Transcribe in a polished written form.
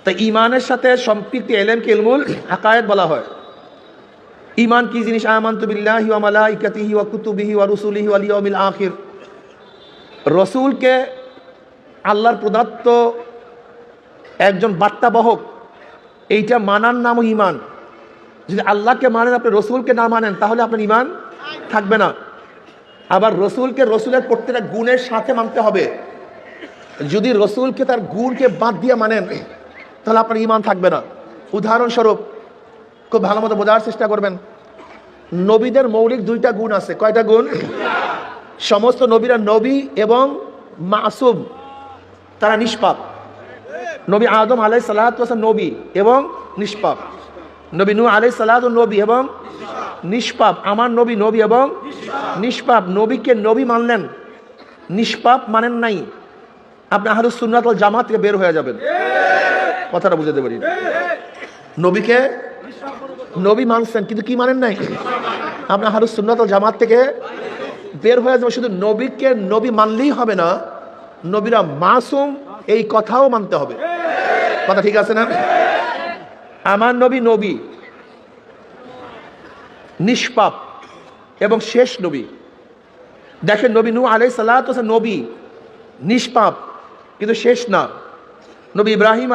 তো ঈমানের সাথে সম্পৃক্ত ইলমকে ইলমুল আকায়েদ বলা হয়। ঈমান কি জিনিস? আমানতু বিল্লাহি ওয়া মালাইকাতিহি ওয়া কুতুবিহি ওয়া রুসুলিহি ওয়াল ইয়াউমিল আখির। রসুলকে আল্লাহর প্রদত্ত একজন বার্তাবাহক, এইটা মানার নামও ঈমান। যদি আল্লাহকে মানেন, আপনি রসুলকে না মানেন, তাহলে আপনার ঈমান থাকবে না। আবার রসুলকে রসুলের প্রত্যেকটা গুণের সাথে মানতে হবে। যদি রসুলকে তার গুণকে বাদ দিয়ে মানেন, তাহলে আপনার ঈমান থাকবে না। উদাহরণস্বরূপ, খুব ভালো মতো বোঝার চেষ্টা করবেন। নবীদের মৌলিক দুইটা গুণ আছে। কয়টা গুণ? সমস্ত নবীরা নবী এবং মাসুম, তারা নিষ্পাপ। নবী আদম আলাইহিস সালাতু ওয়াস সালাম নবী এবং নিষ্পাপ। নবী নূহ আলাইহিস সালাতু নবী এবং নিষ্পাপ। আমার নবী নবী এবং নিষ্পাপ। নবীকে নবী মানলেন, নিষ্পাপ মানেন নাই, আপনি আহলুস সুন্নাত ওয়াল জামাত থেকে বের হয়ে যাবেন। কথাটা বুঝাতে পারি? নবীকে নবী মানছেন, কিন্তু কি মানেন নাই, আপনি আহলুস সুন্নাত ওয়াল জামাত থেকে বের হয়ে যাবেন। শুধু নবীকে নবী মানলেই হবে না, নবীরা মাসুম এই কথাও মানতে হবে। কথা ঠিক আছে না? আমার নবী নবী, নিষ্পাপ এবং শেষ নবী। দেখেন, নবী নূহ আলাইহিস সালাতু ওয়াস সালাম নবী, নিষ্পাপ, কিন্তু শেষ না। নবী ইব্রাহিম